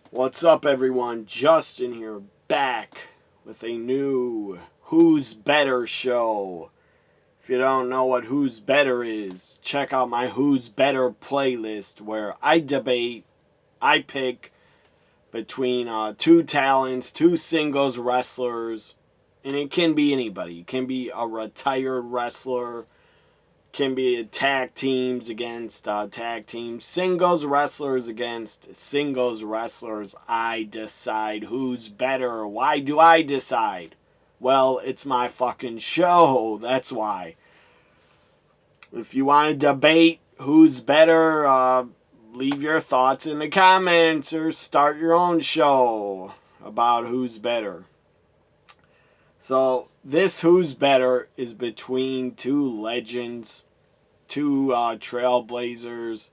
What's up, everyone? Justin here, back with a new Who's Better show. If you don't know what Who's Better is, check out my Who's Better playlist where I debate, I pick between two talents, two singles wrestlers, and it can be anybody. It can be a retired wrestler, can be tag teams against tag teams, singles wrestlers against singles wrestlers. I decide who's better. Why do I decide? Well, it's my fucking show. That's why. If you want to debate who's better, leave your thoughts in the comments or start your own show about who's better. So, this Who's Better is between two legends, two trailblazers,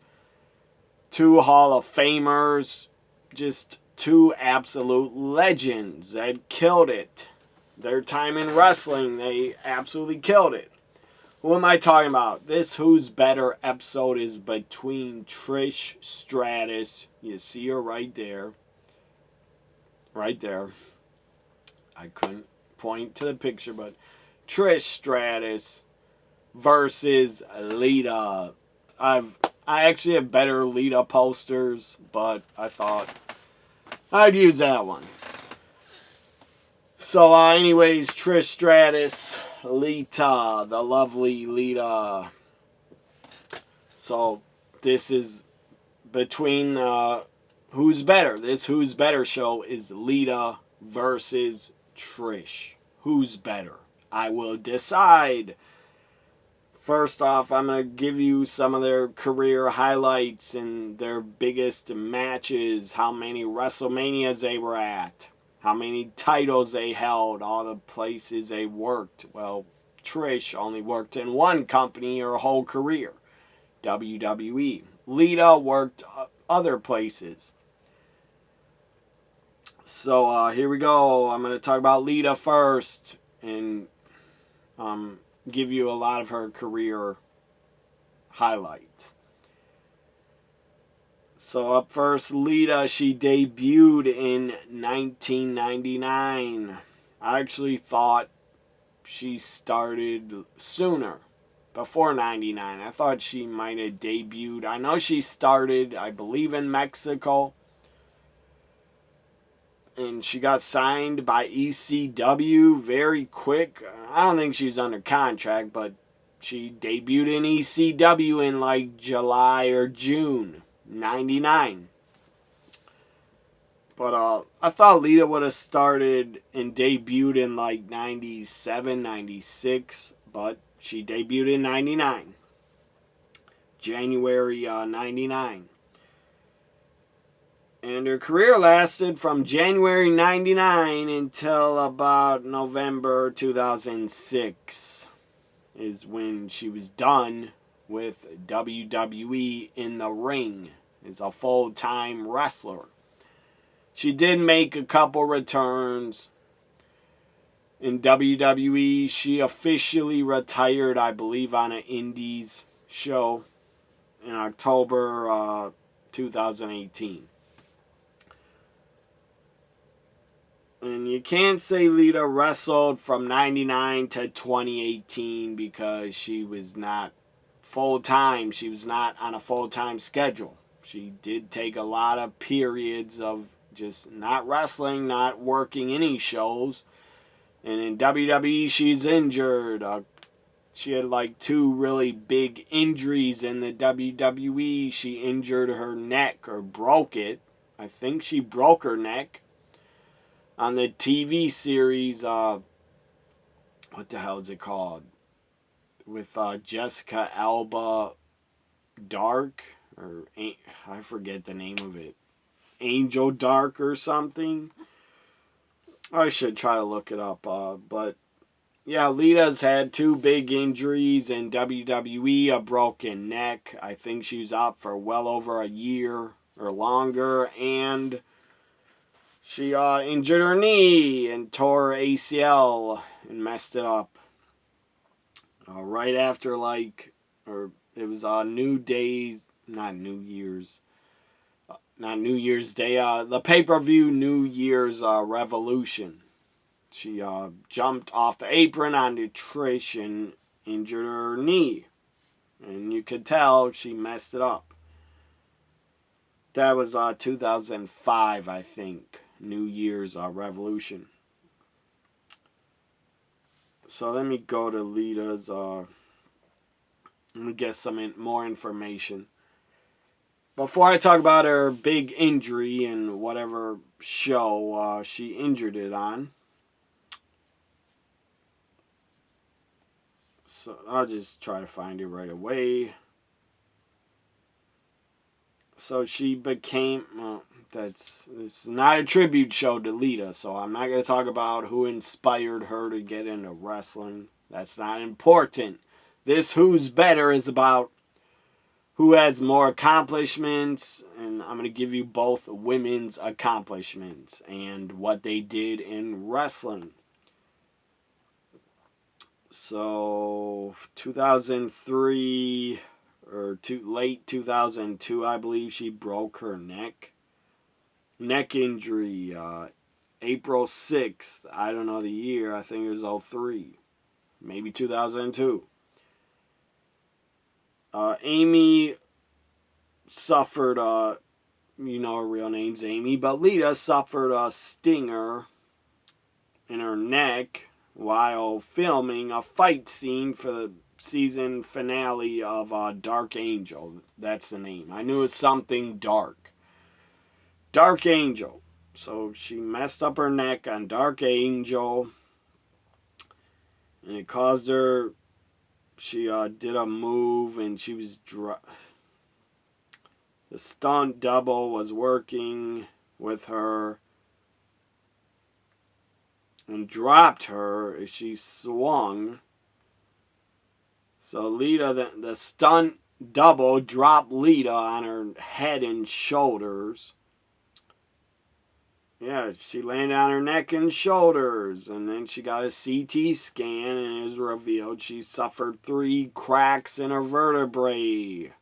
two Hall of Famers, just two absolute legends that killed it. Their time in wrestling, they absolutely killed it. Who am I talking about? This Who's Better episode is between Trish Stratus. You see her right there. Right there. I couldn't point to the picture, but Trish Stratus versus Lita. I actually have better Lita posters, but I thought I'd use that one. So, anyways, Trish Stratus, Lita, the lovely Lita. So, this is between Who's Better. This Who's Better show is Lita versus Trish. Who's better? I will decide. First off, I'm going to give you some of their career highlights and their biggest matches, how many WrestleManias they were at, how many titles they held, all the places they worked. Well, Trish only worked in one company her whole career, WWE. Lita worked other places. So here we go. I'm going to talk about Lita first and give you a lot of her career highlights. So up first, Lita, she debuted in 1999. I actually thought she started sooner, before 99. I thought she might have debuted. I know she started, I believe, in Mexico. And she got signed by ECW very quick. I don't think she's under contract, but she debuted in ECW in like July or June 99. But I thought Lita would have started and debuted in like 97, 96, but she debuted in 99. January 99. And her career lasted from January 99 until about November 2006 is when she was done with WWE in the ring as a full-time wrestler. She did make a couple returns. In WWE, she officially retired, I believe, on an Indies show in October 2018. And you can't say Lita wrestled from 99 to 2018 because she was not full-time. She was not on a full-time schedule. She did take a lot of periods of just not wrestling, not working any shows. And in WWE, she's injured. She had like two really big injuries in the WWE. She injured her neck or broke it. I think she broke her neck on the TV series, what the hell is it called? With Jessica Alba, Dark, or I forget the name of it. Angel Dark or something. I should try to look it up. But yeah, Lita's had two big injuries in WWE, a broken neck. I think she was out for well over a year or longer, and she injured her knee and tore her ACL and messed it up. Right after it was New Days, not New Year's. not New Year's Day, the pay-per-view New Year's Revolution. She jumped off the apron onto Trish and injured her knee. And you could tell she messed it up. That was 2005, I think. New Year's Revolution. So let me go to Lita's. Let me get some more information. Before I talk about her big injury and whatever show she injured it on. So I'll just try to find it right away. So she became, it's not a tribute show to Lita, so I'm not going to talk about who inspired her to get into wrestling. That's not important. This Who's Better is about who has more accomplishments, and I'm going to give you both women's accomplishments and what they did in wrestling. So, 2003 or late 2002, I believe, she broke her neck. Neck injury, April 6th. I don't know the year. I think it was 2003. Maybe 2002. Amy suffered, you know her real name's Amy, but Lita suffered a stinger in her neck while filming a fight scene for the season finale of Dark Angel. That's the name. I knew it was something dark. Dark Angel. So she messed up her neck on Dark Angel, and it caused her. She did a move, and she was the stunt double was working with her and dropped her as she swung. So Lita, the stunt double, dropped Lita on her head and shoulders. Yeah, she landed on her neck and shoulders, and then she got a CT scan, and it was revealed she suffered 3 cracks in her vertebrae,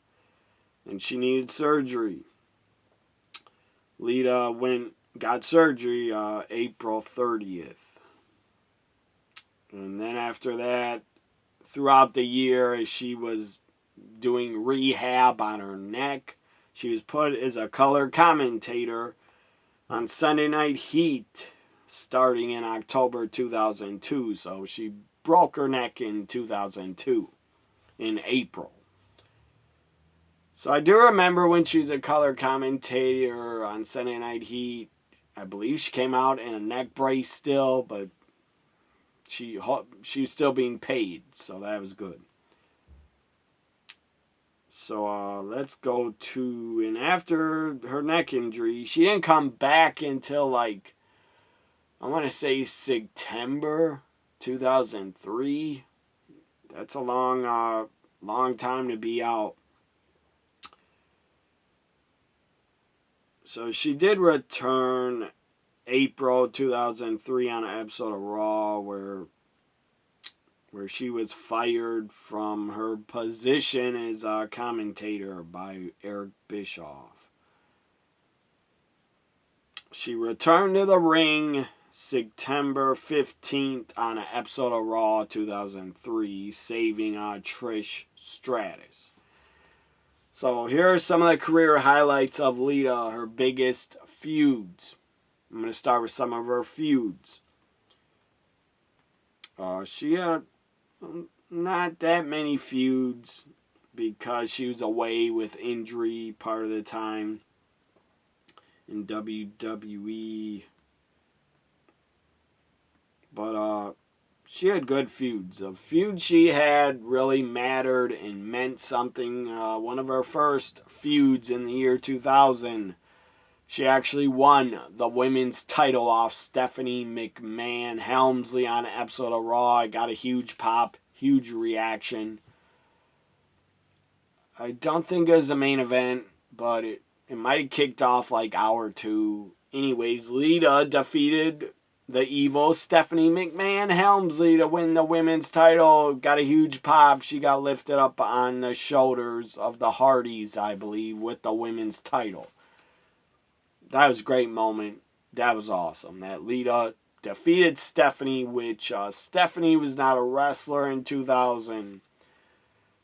and she needed surgery. Lita got surgery April 30th. And then after that, throughout the year, as she was doing rehab on her neck, she was put as a color commentator on Sunday Night Heat starting in October 2002. So she broke her neck in 2002, in April. So I do remember when she was a color commentator on Sunday Night Heat. I believe she came out in a neck brace still, but she was still being paid, so that was good. So let's go to, and after her neck injury, she didn't come back until I want to say September 2003. That's a long time to be out. So she did return April 2003 on an episode of Raw where she was fired from her position as a commentator by Eric Bischoff. She returned to the ring September 15th on an episode of Raw 2003, saving Trish Stratus. So here are some of the career highlights of Lita, her biggest feuds. I'm going to start with some of her feuds. She had not that many feuds because she was away with injury part of the time in WWE. But she had good feuds. The feud she had really mattered and meant something. One of her first feuds in the year 2000, she actually won the women's title off Stephanie McMahon Helmsley on an episode of Raw. It got a huge pop, huge reaction. I don't think it was a main event, but it might have kicked off hour 2. Anyways, Lita defeated the evil Stephanie McMahon Helmsley to win the women's title. Got a huge pop. She got lifted up on the shoulders of the Hardys, I believe, with the women's title. that was a great moment. That was awesome. That Lita defeated Stephanie, which Stephanie was not a wrestler in 2000.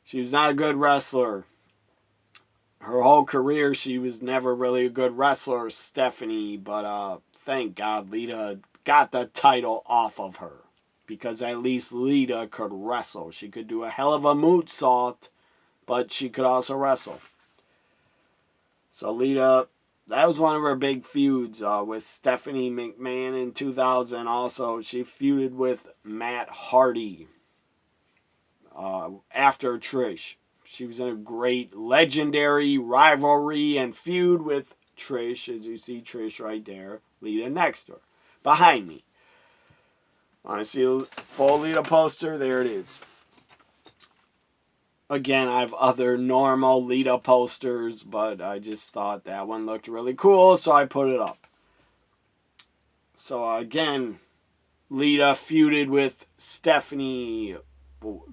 She was not a good wrestler. Her whole career, she was never really a good wrestler, Stephanie. But thank God Lita got the title off of her. Because at least Lita could wrestle. She could do a hell of a moonsault, but she could also wrestle. So Lita, that was one of her big feuds with Stephanie McMahon in 2000. Also, she feuded with Matt Hardy after Trish. She was in a great legendary rivalry and feud with Trish, as you see Trish right there, Lita next to her, behind me. Want to see a full Lita poster? There it is. Again, I have other normal Lita posters, but I just thought that one looked really cool, so I put it up. So again, Lita feuded with Stephanie,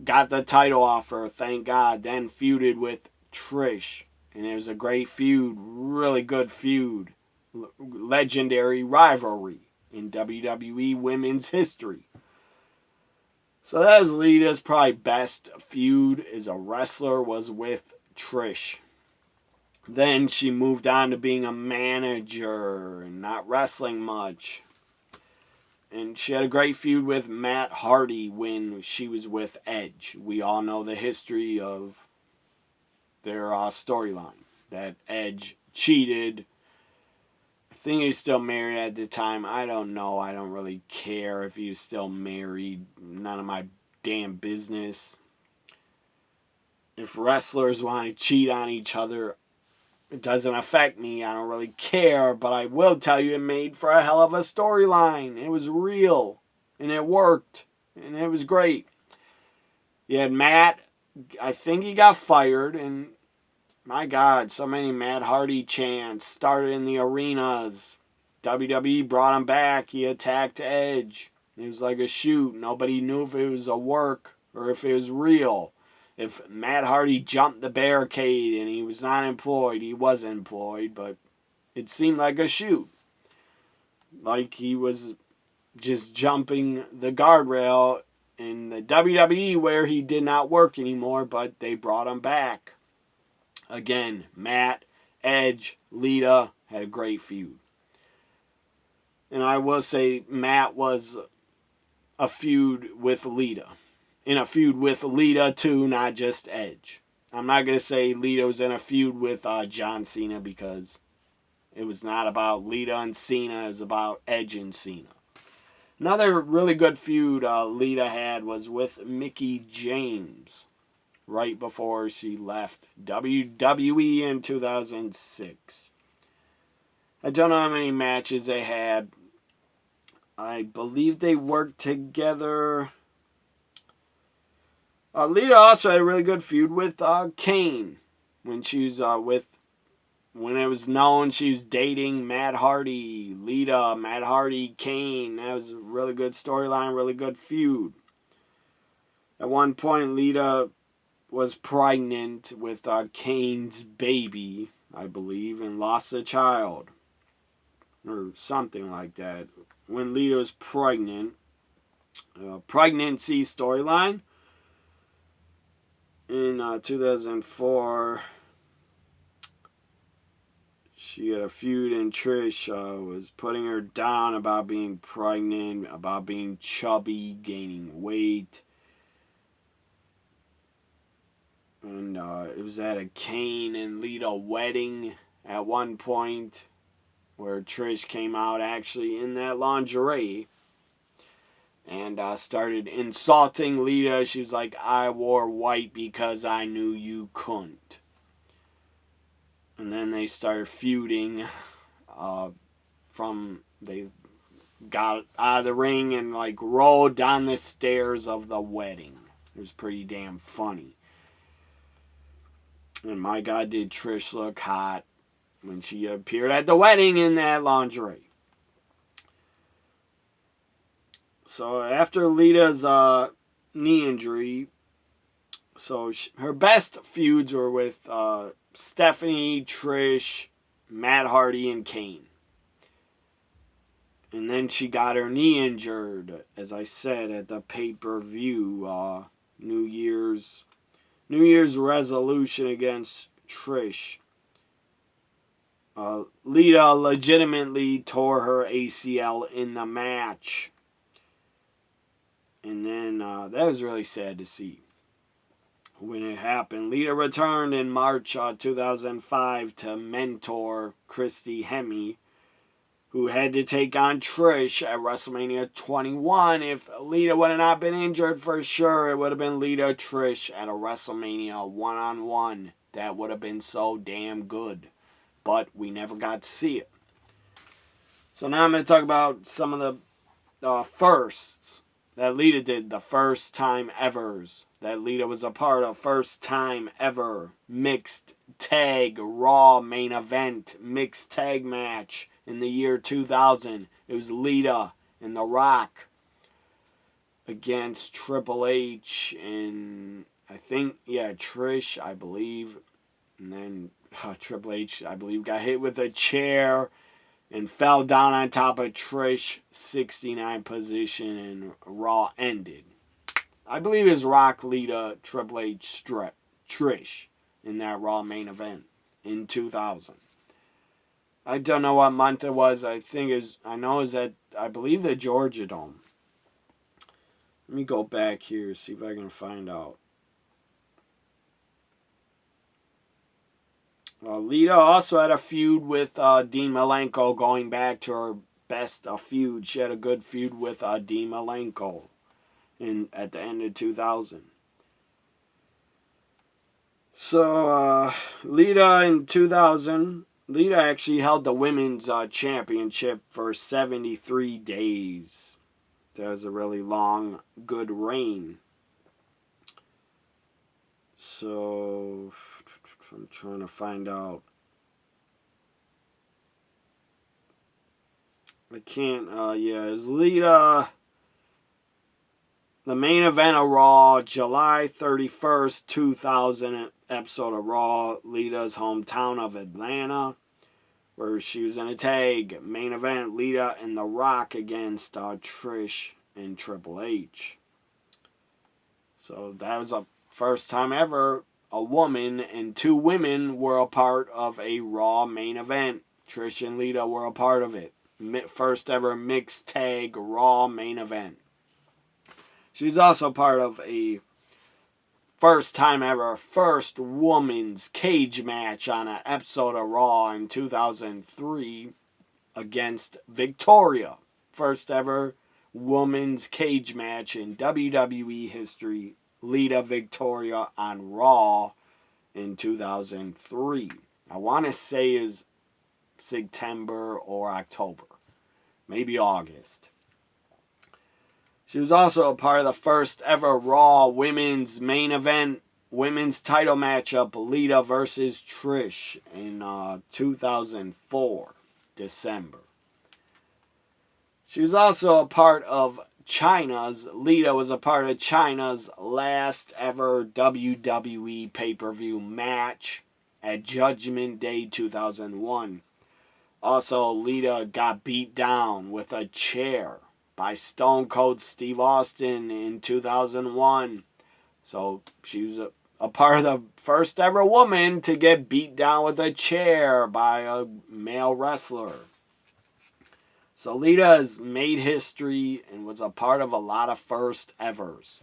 got the title off her, thank God, then feuded with Trish. And it was a great feud, really good feud, legendary rivalry in WWE women's history. So that was Lita's probably best feud as a wrestler was with Trish. Then she moved on to being a manager and not wrestling much. And she had a great feud with Matt Hardy when she was with Edge. We all know the history of their storyline. That Edge cheated. I think he was still married at the time. I don't know. I don't really care if he was still married. None of my damn business. If wrestlers want to cheat on each other, it doesn't affect me. I don't really care. But I will tell you, it made for a hell of a storyline. It was real. And it worked. And it was great. You had Matt. I think he got fired. And my God, so many Matt Hardy chants started in the arenas. WWE brought him back. He attacked Edge. It was like a shoot. Nobody knew if it was a work or if it was real. If Matt Hardy jumped the barricade and he was not employed, he was employed, but it seemed like a shoot. Like he was just jumping the guardrail in the WWE where he did not work anymore, but they brought him back. Again, Matt, Edge, Lita had a great feud. And I will say Matt was a feud with Lita. In a feud with Lita too, not just Edge. I'm not going to say Lita was in a feud with John Cena because it was not about Lita and Cena. It was about Edge and Cena. Another really good feud Lita had was with Mickie James. Right before she left WWE in 2006. I don't know how many matches they had. I believe they worked together. Lita also had a really good feud with Kane. When she was when it was known she was dating Matt Hardy. Lita, Matt Hardy, Kane. That was a really good storyline, really good feud. At one point, Lita was pregnant with Kane's baby, I believe, and lost a child. Or something like that. When Lita was pregnant. Pregnancy storyline. In 2004, she had a feud and Trish was putting her down about being pregnant, about being chubby, gaining weight. And it was at a Kane and Lita wedding at one point where Trish came out actually in that lingerie and started insulting Lita. She was like, I wore white because I knew you couldn't. And then they started feuding they got out of the ring and like rolled down the stairs of the wedding. It was pretty damn funny. And my God, did Trish look hot when she appeared at the wedding in that lingerie. So after Lita's knee injury, so her best feuds were with Stephanie, Trish, Matt Hardy, and Kane. And then she got her knee injured, as I said, at the pay-per-view. New Year's resolution against Trish. Lita legitimately tore her ACL in the match. And then that was really sad to see when it happened. Lita returned in March 2005 to mentor Christy Hemme, who had to take on Trish at WrestleMania 21. If Lita would have not been injured, for sure, it would have been Lita Trish at a WrestleMania one-on-one. That would have been so damn good. But we never got to see it. So now I'm going to talk about some of the firsts that Lita did. The first time evers that Lita was a part of. First time ever mixed tag Raw main event mixed tag match in the year 2000. It was Lita and The Rock against Triple H and Trish, I believe. And then Triple H, I believe, got hit with a chair and fell down on top of Trish, 69 position, and Raw ended. I believe it was Rock, Lita, Triple H, Trish in that Raw main event in 2000. I don't know what month it was. I believe the Georgia Dome. Let me go back here, see if I can find out. Lita also had a feud with Dean Malenko, going back to her best feud. She had a good feud with Dean Malenko at the end of 2000. So, Lita in 2000, Lita actually held the women's championship for 73 days. That was a really long, good reign. So, I'm trying to find out. I can't, it was Lita. The main event of Raw, July 31st, 2000 episode of Raw, Lita's hometown of Atlanta, where she was in a tag. Main event, Lita and The Rock against Trish and Triple H. So that was a first time ever a woman and two women were a part of a Raw main event. Trish and Lita were a part of it. First ever mixed tag Raw main event. She's also part of a first time ever first woman's cage match on an episode of Raw in 2003 against Victoria. First ever woman's cage match in WWE history. Lita Victoria on Raw in 2003. I want to say is September or October. Maybe August. She was also a part of the first ever Raw women's main event, women's title matchup, Lita versus Trish in 2004, December. She was also a part of Lita was a part of China's last ever WWE pay-per-view match at Judgment Day 2001. Also, Lita got beat down with a chair by Stone Cold Steve Austin in 2001. So she was a part of the first ever woman to get beat down with a chair by a male wrestler. So Lita has made history and was a part of a lot of first evers.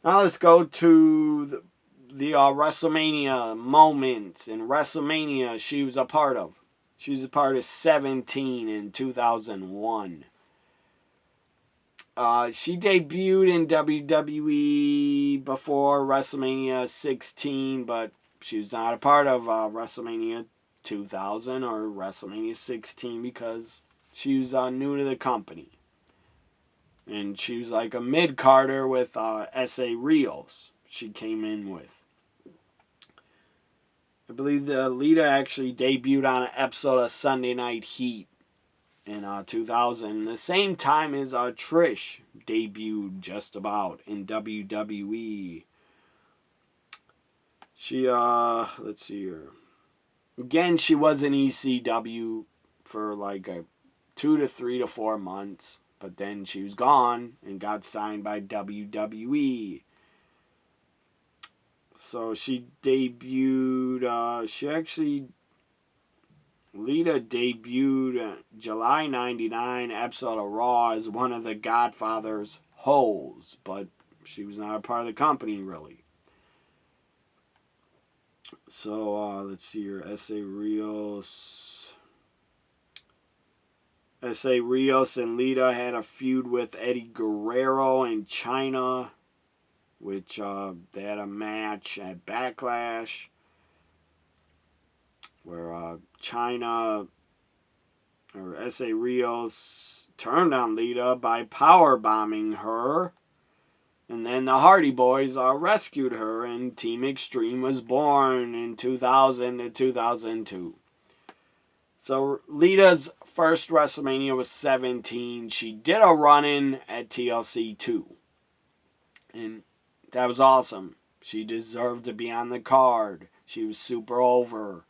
Now let's go to the WrestleMania moments. In WrestleMania she was a part of. She was a part of 17 in 2001. She debuted in WWE before WrestleMania 16, but she was not a part of WrestleMania 2000 or WrestleMania 16 because she was new to the company. And she was like a mid-carder with S.A. Rios she came in with. I believe Lita actually debuted on an episode of Sunday Night Heat in 2000. The same time as Trish debuted just about in WWE. She, let's see here. Again, she was in ECW for like 2 to 3 to 4 months. But then she was gone and got signed by WWE. So she debuted, Lita debuted July 99 episode of Raw as one of the Godfather's hoes, but she was not a part of the company, really. So, let's see here. S.A. Rios and Lita had a feud with Eddie Guerrero in China, which they had a match at Backlash where S.A. Rios turned on Lita by powerbombing her. And then the Hardy Boys rescued her, and Team Extreme was born in 2000 to 2002. So Lita's first WrestleMania was 17. She did a run-in at TLC 2. And that was awesome. She deserved to be on the card. She was super over.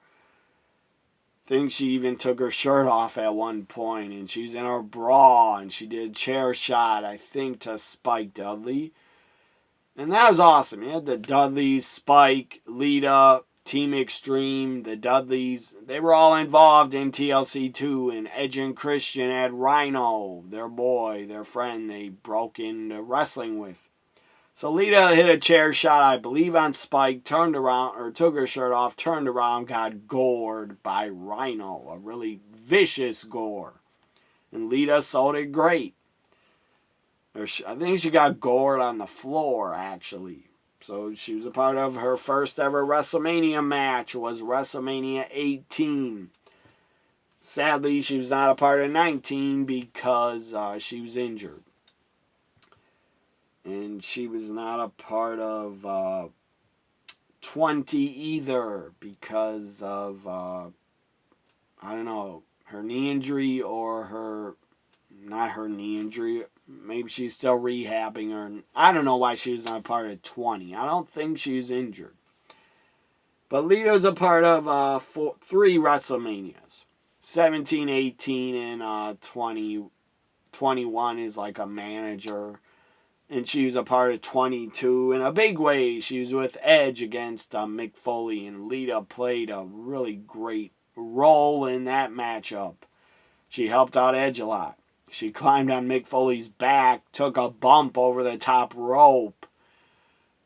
I think she even took her shirt off at one point, and she was in her bra, and she did a chair shot, I think, to Spike Dudley. And that was awesome. You had the Dudleys, Spike, Lita, Team Extreme, the Dudleys. They were all involved in TLC 2, and Edge and Christian had Rhino, their boy, their friend they broke into wrestling with. So Lita hit a chair shot, I believe, on Spike, turned around, or took her shirt off, turned around, got gored by Rhino, a really vicious gore. And Lita sold it great. I think she got gored on the floor, actually. So she was a part of her first ever WrestleMania match, was WrestleMania 18. Sadly, she was not a part of 19 because she was injured. And she was not a part of 20 either because of, her knee injury or not her knee injury. Maybe she's still rehabbing her. I don't know why she was not a part of 20. I don't think she's injured. But Lita's a part of 3 WrestleManias. 17, 18, and 20. 21 is like a manager. And she was a part of 22 in a big way. She was with Edge against Mick Foley. And Lita played a really great role in that matchup. She helped out Edge a lot. She climbed on Mick Foley's back, took a bump over the top rope,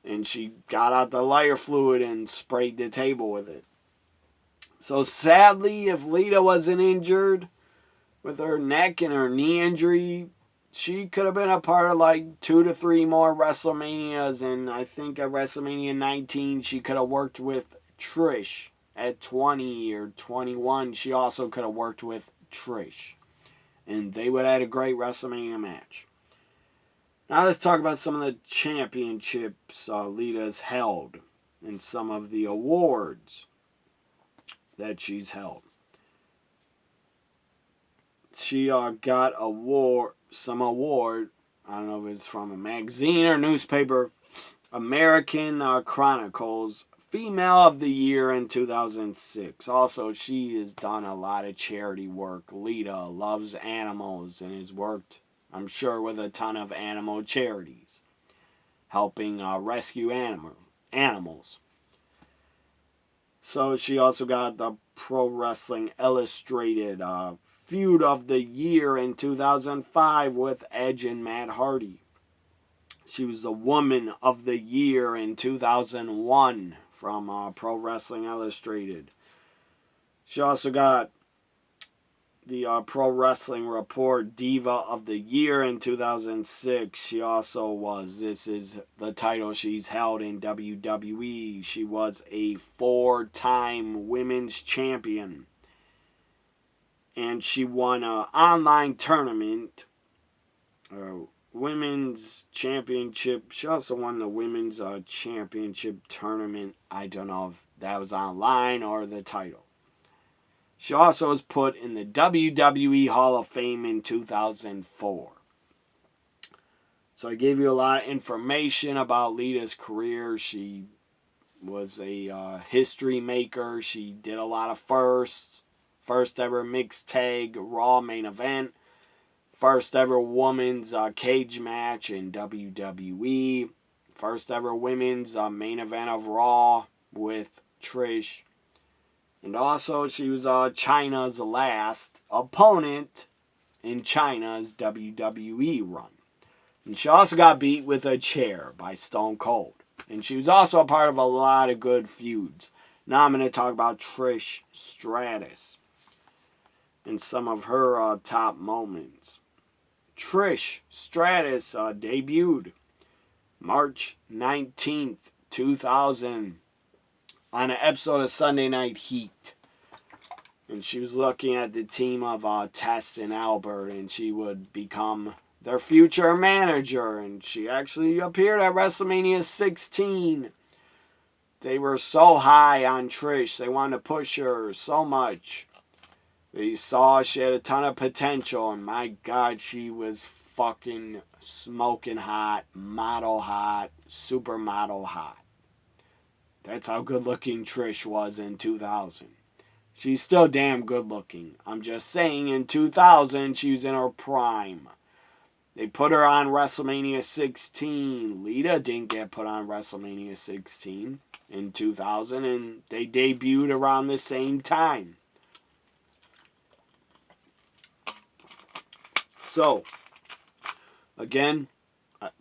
and she got out the lighter fluid and sprayed the table with it. So sadly, if Lita wasn't injured with her neck and her knee injury, she could have been a part of like 2 to 3 more WrestleManias, and I think at WrestleMania 19 she could have worked with Trish. At 20 or 21, she also could have worked with Trish. And they would have had a great WrestleMania match. Now let's talk about some of the championships Lita's held and some of the awards that she's held. She got some award. I don't know if it's from a magazine or newspaper. American Chronicles Female of the Year in 2006. Also, she has done a lot of charity work. Lita loves animals and has worked, I'm sure, with a ton of animal charities, helping rescue animals. So she also got the Pro Wrestling Illustrated Feud of the Year in 2005 with Edge and Matt Hardy. She was a Woman of the Year in 2001 from Pro Wrestling Illustrated. She also got the Pro Wrestling Report Diva of the Year in 2006. She also was, this is the title she's held in WWE. She was a 4-time women's champion. And she won an online tournament, women's championship. She also won the women's championship tournament. I don't know if that was online or the title. She also was put in the WWE Hall of Fame in 2004. So I gave you a lot of information about Lita's career. She was a history maker. She did a lot of firsts. First ever mixed tag Raw main event. First ever women's cage match in WWE. First ever women's main event of Raw with Trish. And also she was Chyna's last opponent in Chyna's WWE run. And she also got beat with a chair by Stone Cold. And she was also a part of a lot of good feuds. Now I'm going to talk about Trish Stratus and some of her top moments. Trish Stratus debuted March 19th, 2000 on an episode of Sunday Night Heat. And she was looking at the team of Tess and Albert, and she would become their future manager. And she actually appeared at WrestleMania 16. They were so high on Trish. They wanted to push her so much. They saw she had a ton of potential, and my God, she was fucking smoking hot, model hot, supermodel hot. That's how good looking Trish was in 2000. She's still damn good looking. I'm just saying, in 2000, she was in her prime. They put her on WrestleMania 16. Lita didn't get put on WrestleMania 16 in 2000, and they debuted around the same time. So, again,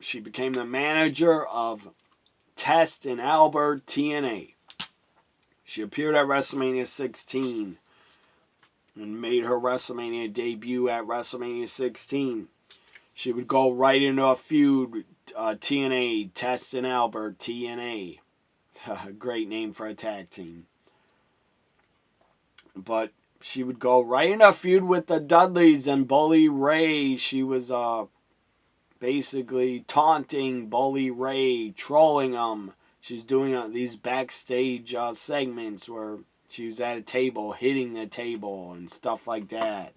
she became the manager of Test and Albert TNA. She appeared at WrestleMania 16 and made her WrestleMania debut at WrestleMania 16. She would go right into a feud, TNA, Test and Albert TNA. Great name for a tag team. But she would go right into a feud with the Dudleys and Bully Ray. She was basically taunting Bully Ray, trolling him. She's doing these backstage segments where she was at a table, hitting the table and stuff like that.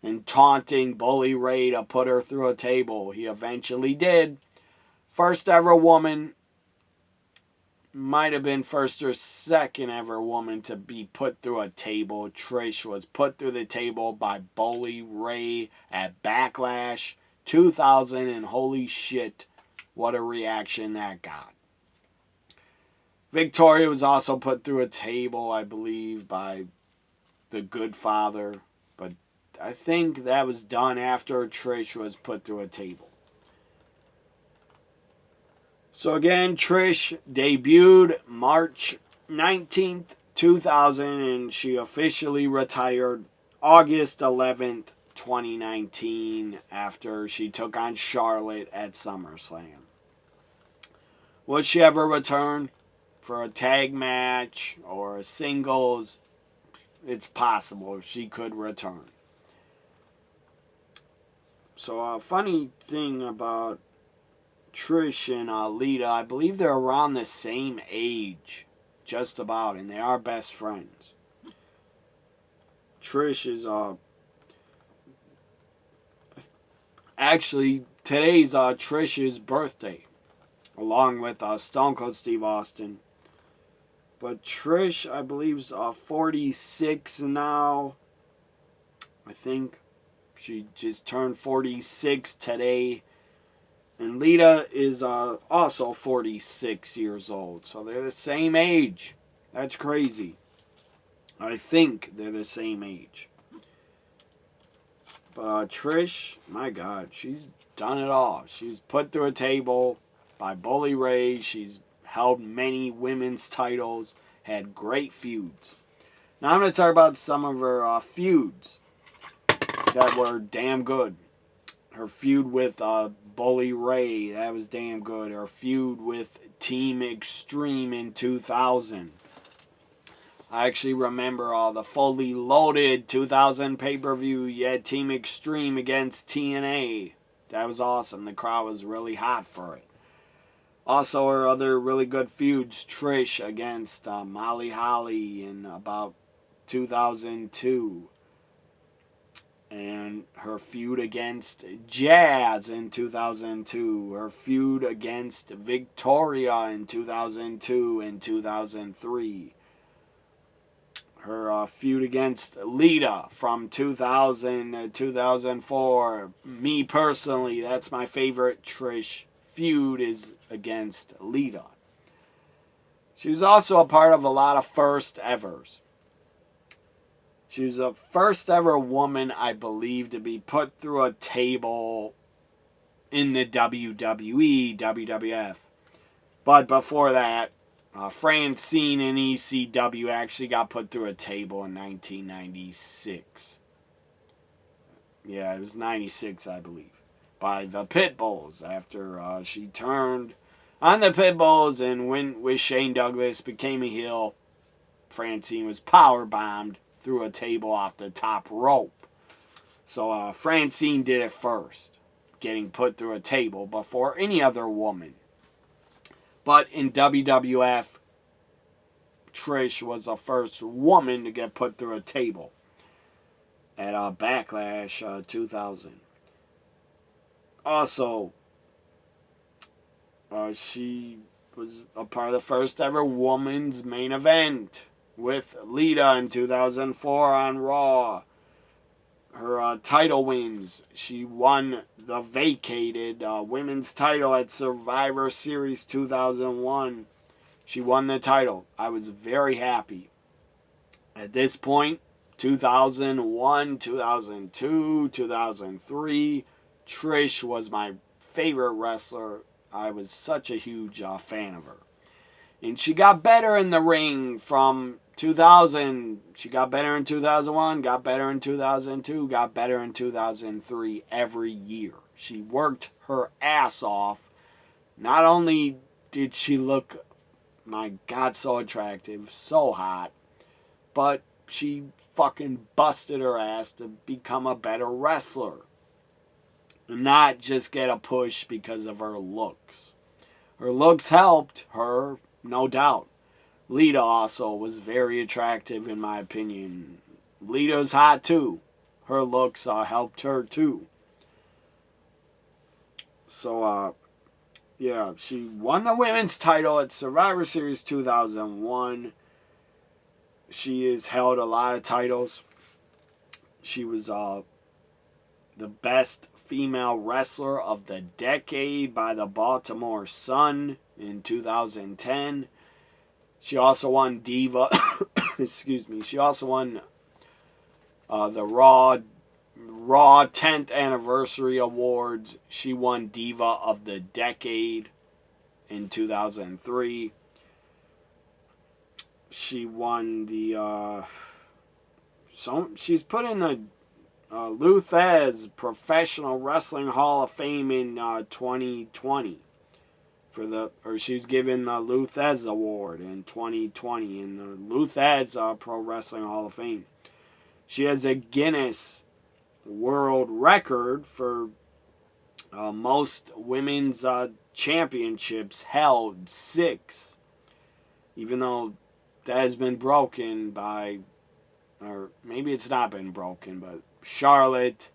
And taunting Bully Ray to put her through a table. He eventually did. First ever woman, might have been first or second ever woman to be put through a table. Trish was put through the table by Bully Ray at Backlash 2000, and holy shit, what a reaction that got. Victoria was also put through a table, I believe, by the Good Father. But I think that was done after Trish was put through a table. So again, Trish debuted March 19th, 2000, and she officially retired August 11th, 2019, after she took on Charlotte at SummerSlam. Would she ever return for a tag match or a singles? It's possible she could return. So a funny thing about Trish and Lita, I believe they're around the same age, just about, and they are best friends. Trish is actually today's Trish's birthday, along with Stone Cold Steve Austin. But Trish, I believe, is 46 now. I think she just turned 46 today. And Lita is also 46 years old. So they're the same age. That's crazy. I think they're the same age. But Trish, my God, she's done it all. She's put through a table by Bully Ray. She's held many women's titles. Had great feuds. Now I'm going to talk about some of her feuds that were damn good. Her feud with Bully Ray, that was damn good. Her feud with Team Extreme in 2000. I actually remember the fully loaded 2000 pay-per-view. You had Team Extreme against TNA. That was awesome. The crowd was really hot for it. Also, her other really good feuds, Trish against Molly Holly in about 2002. And her feud against Jazz in 2002. Her feud against Victoria in 2002 and 2003. Her feud against Lita from 2000 to 2004. Me personally, that's my favorite Trish feud, is against Lita. She was also a part of a lot of first evers. She was the first ever woman, I believe, to be put through a table in the WWE, WWF. But before that, Francine in ECW actually got put through a table in 1996. Yeah, it was 96, I believe. By the Pitbulls, after she turned on the Pitbulls and went with Shane Douglas, became a heel. Francine was powerbombed through a table off the top rope. So Francine did it first, getting put through a table before any other woman. But in WWF, Trish was the first woman to get put through a table at Backlash 2000. Also, she was a part of the first ever woman's main event with Lita in 2004 on Raw. Her title wins. She won the vacated women's title at Survivor Series 2001. She won the title. I was very happy. At this point, 2001, 2002, 2003, Trish was my favorite wrestler. I was such a huge fan of her. And she got better in the ring from 2000. She got better in 2001, got better in 2002, got better in 2003 every year. She worked her ass off. Not only did she look, my God, so attractive, so hot, but she fucking busted her ass to become a better wrestler. Not just get a push because of her looks. Her looks helped her, no doubt. Lita also was very attractive in my opinion. Lita's hot too. Her looks helped her too. So, yeah, she won the women's title at Survivor Series 2001. She has held a lot of titles. She was the best female wrestler of the decade by the Baltimore Sun in 2010. She also won Diva. Excuse me. She also won the Raw 10th Anniversary Awards. She won Diva of the Decade in 2003. She won the she's put in the Luthez Professional Wrestling Hall of Fame in 2020 she was given the Luthez Award in 2020 in the Luthez Pro Wrestling Hall of Fame. She has a Guinness World Record for most women's championships held, 6, even though that has been broken by, or maybe it's not been broken, but Charlotte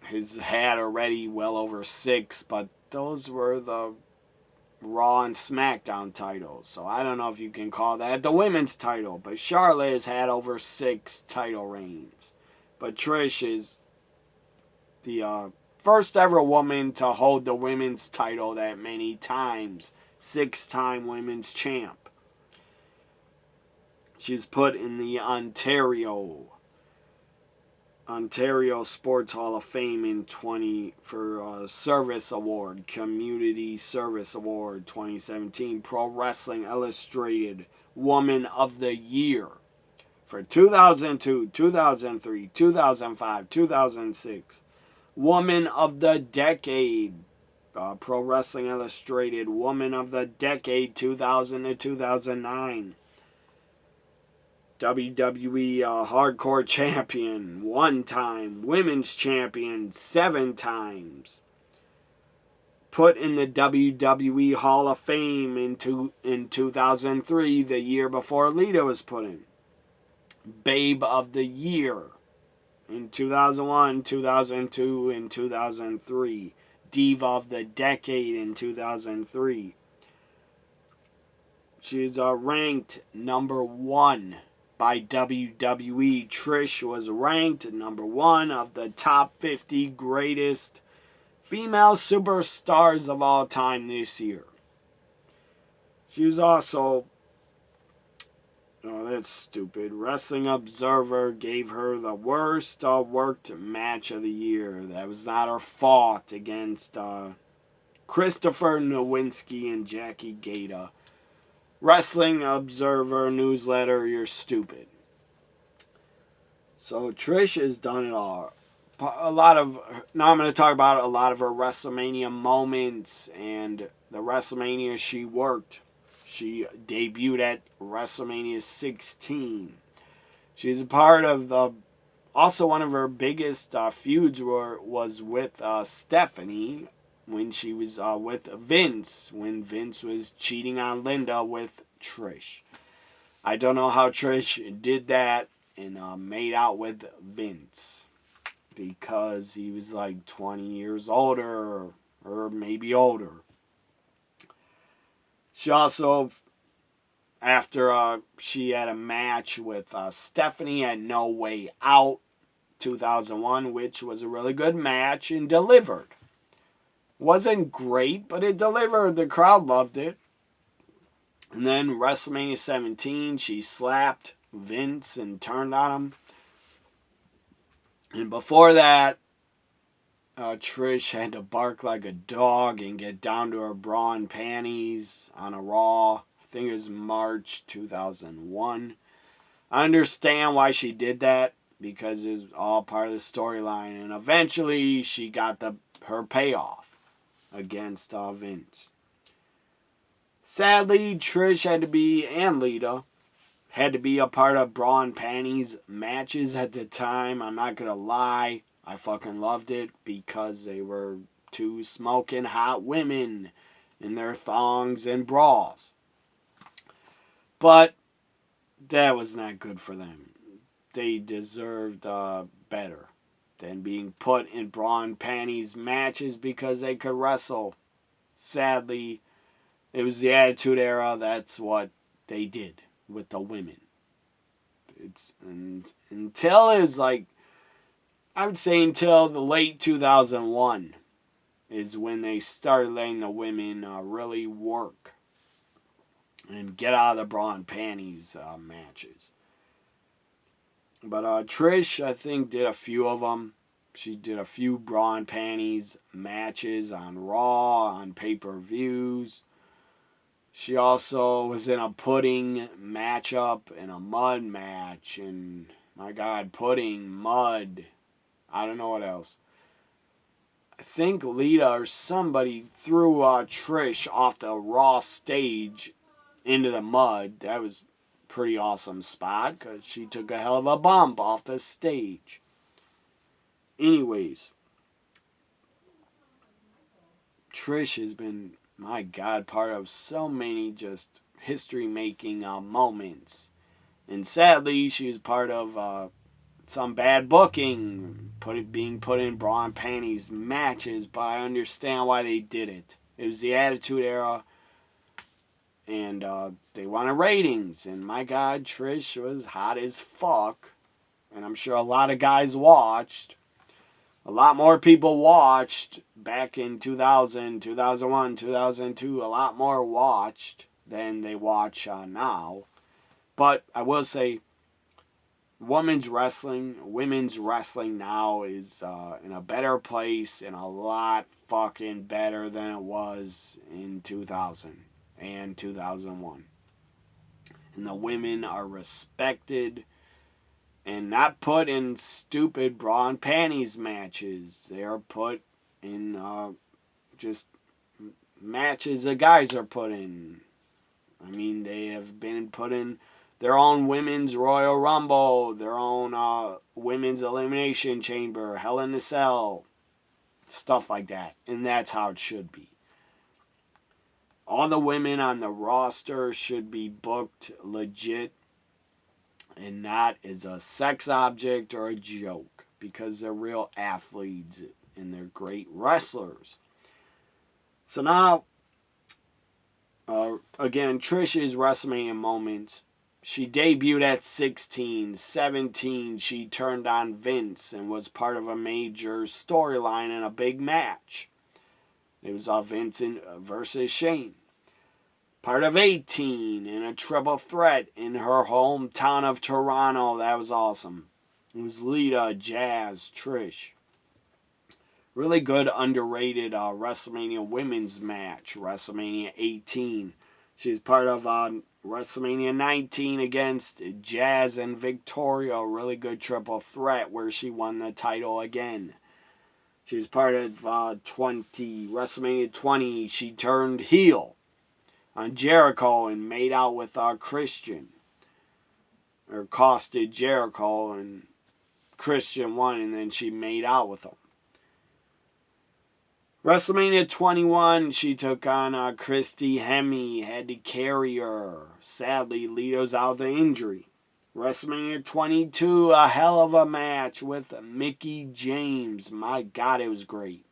has had already well over 6, but those were the Raw and SmackDown titles. So I don't know if you can call that the women's title, but Charlotte has had over 6 title reigns. But Trish is the first ever woman to hold the women's title that many times. 6-time women's champ. She's put in the Ontario Sports Hall of Fame in for Service Award, Community Service Award 2017, Pro Wrestling Illustrated Woman of the Year for 2002, 2003, 2005, 2006, Woman of the Decade, Pro Wrestling Illustrated Woman of the Decade 2000 to 2009. WWE Hardcore Champion 1 time, Women's Champion 7 times. Put in the WWE Hall of Fame in 2003, the year before Lita was put in. Babe of the Year in 2001, 2002, and 2003. Diva of the Decade in 2003. She's ranked number 1 by WWE. Trish was ranked number 1 of the top 50 greatest female superstars of all time this year. She was also, oh, that's stupid. Wrestling Observer gave her the worst worked match of the year. That was not her fault against Christopher Nowinski and Jackie Gata. Wrestling Observer newsletter, you're stupid. So Trish has done it all. Now I'm going to talk about a lot of her WrestleMania moments and the WrestleMania she worked. She debuted at WrestleMania 16. She's a part of also one of her biggest feuds was with Stephanie when she was with Vince, when Vince was cheating on Linda with Trish. I don't know how Trish did that and made out with Vince, because he was like 20 years older or maybe older. She also, after she had a match with Stephanie at No Way Out 2001, which was a really good match and delivered. Wasn't great, but it delivered. The crowd loved it. And then WrestleMania 17, she slapped Vince and turned on him. And before that, Trish had to bark like a dog and get down to her bra and panties on a Raw. I think it was March 2001. I understand why she did that, because it was all part of the storyline. And eventually, she got her payoff against Vince. Sadly, Trish and Lita had to be a part of bra and panties matches at the time. I'm not going to lie. I fucking loved it because they were two smoking hot women in their thongs and bras. But that was not good for them. They deserved better than being put in bra and panties matches because they could wrestle. Sadly, it was the Attitude Era. That's what they did with the women. Until it was like, I would say until the late 2001 is when they started letting the women really work and get out of the bra and panties matches. But Trish, I think, did a few of them. She did a few bra and panties matches on Raw, on pay-per-views. She also was in a pudding matchup and a mud match. And, my God, pudding, mud, I don't know what else. I think Lita or somebody threw Trish off the Raw stage into the mud. That was a pretty awesome spot because she took a hell of a bump off the stage. Anyways, Trish has been, my God, part of so many just history-making moments. And sadly, she was part of some bad booking, being put in bra and panties matches, but I understand why they did it. It was the Attitude Era, and they wanted ratings. And my God, Trish was hot as fuck, and I'm sure a lot of guys watched. A lot more people watched back in 2000, 2001, 2002. A lot more watched than they watch now. But I will say, women's wrestling now is in a better place and a lot fucking better than it was in 2000 and 2001. And the women are respected and not put in stupid bra and panties matches. They are put in just matches the guys are put in. I mean, they have been put in their own women's Royal Rumble, their own women's Elimination Chamber, Hell in a Cell, stuff like that. And that's how it should be. All the women on the roster should be booked legit and not as a sex object or a joke, because they're real athletes and they're great wrestlers. So now, Again, Trish's WrestleMania moments. She debuted at 16. 17, she turned on Vince and was part of a major storyline in a big match. It was Vince versus Shane. Part of 18 in a triple threat in her hometown of Toronto. That was awesome. It was Lita, Jazz, Trish. Really good underrated WrestleMania women's match. WrestleMania 18. She was part of WrestleMania 19 against Jazz and Victoria. Really good triple threat where she won the title again. She was part of WrestleMania 20. She turned heel on Jericho and made out with Christian. Or costed Jericho, and Christian won, and then she made out with him. WrestleMania 21, she took on Christy Hemme, had to carry her. Sadly, Lita's out of the injury. WrestleMania 22, a hell of a match with Mickie James. My God, it was great.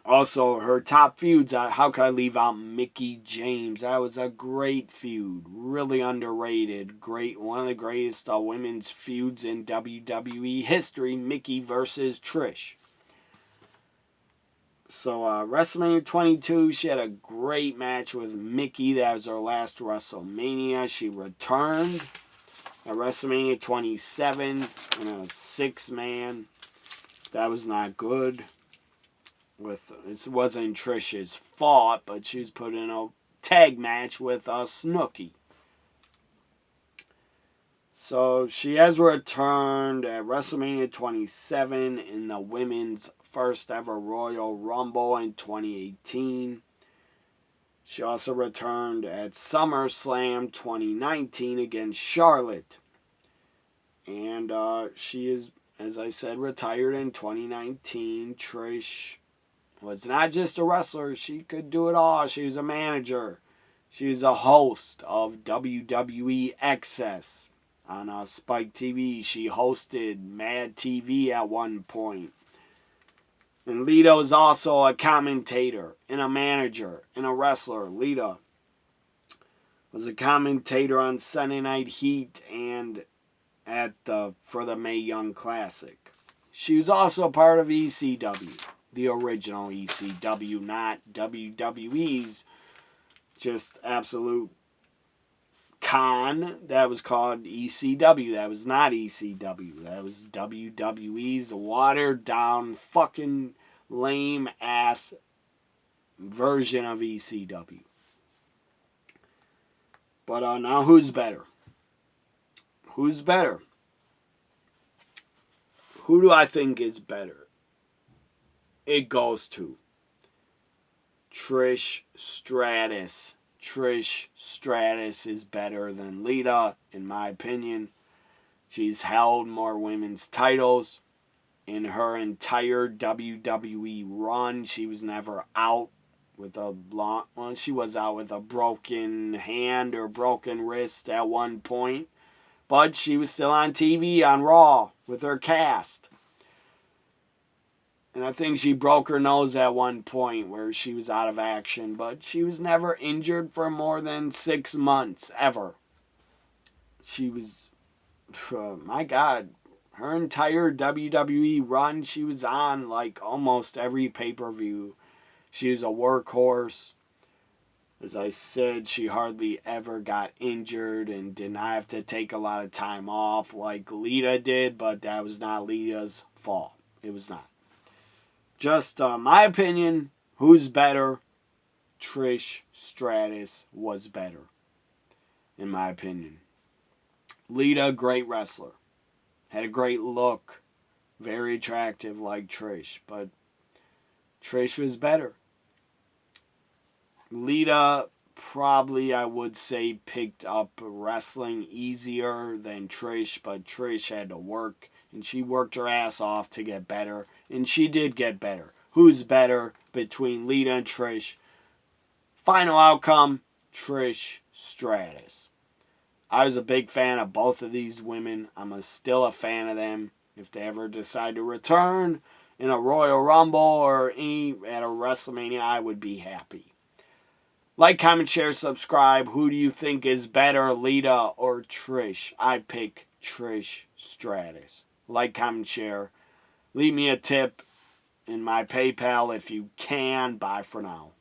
Also, her top feuds, how could I leave out Mickie James? That was a great feud. Really underrated. Great, one of the greatest women's feuds in WWE history, Mickie versus Trish. So, WrestleMania 22, she had a great match with Mickie. That was her last WrestleMania. She returned at WrestleMania 27 in a 6-man. That was not good. It wasn't Trish's fault, but she was put in a tag match with Snooki. So she has returned at WrestleMania 27 in the women's first ever Royal Rumble in 2018. She also returned at SummerSlam 2019 against Charlotte. And she is, as I said, retired in 2019. Trish was not just a wrestler. She could do it all. She was a manager. She was a host of WWE Access on Spike TV. She hosted Mad TV at one point. And Lita was also a commentator and a manager and a wrestler. Lita was a commentator on Sunday Night Heat and for the Mae Young Classic. She was also part of ECW, the original ECW, not WWE's just absolute con. That was called ECW. That was not ECW. That was WWE's watered down fucking lame ass version of ECW. But now who's better? Who's better? Who do I think is better? It goes to Trish Stratus. Trish Stratus is better than Lita, in my opinion. She's held more women's titles. In her entire WWE run, she was never out with she was out with a broken hand or broken wrist at one point. But she was still on TV on Raw with her cast. And I think she broke her nose at one point where she was out of action. But she was never injured for more than 6 months, ever. She was, my God, her entire WWE run, she was on like almost every pay-per-view. She was a workhorse. As I said, she hardly ever got injured and did not have to take a lot of time off like Lita did, but that was not Lita's fault. It was not. Just my opinion, who's better? Trish Stratus was better, in my opinion. Lita, great wrestler. Had a great look. Very attractive like Trish, but Trish was better. Lita probably, I would say, picked up wrestling easier than Trish, but Trish had to work, and she worked her ass off to get better, and she did get better. Who's better between Lita and Trish? Final outcome, Trish Stratus. I was a big fan of both of these women. I'm still a fan of them. If they ever decide to return in a Royal Rumble or at a WrestleMania, I would be happy. Like, comment, share, subscribe. Who do you think is better, Lita or Trish? I pick Trish Stratus. Like, comment, share. Leave me a tip in my PayPal if you can. Bye for now.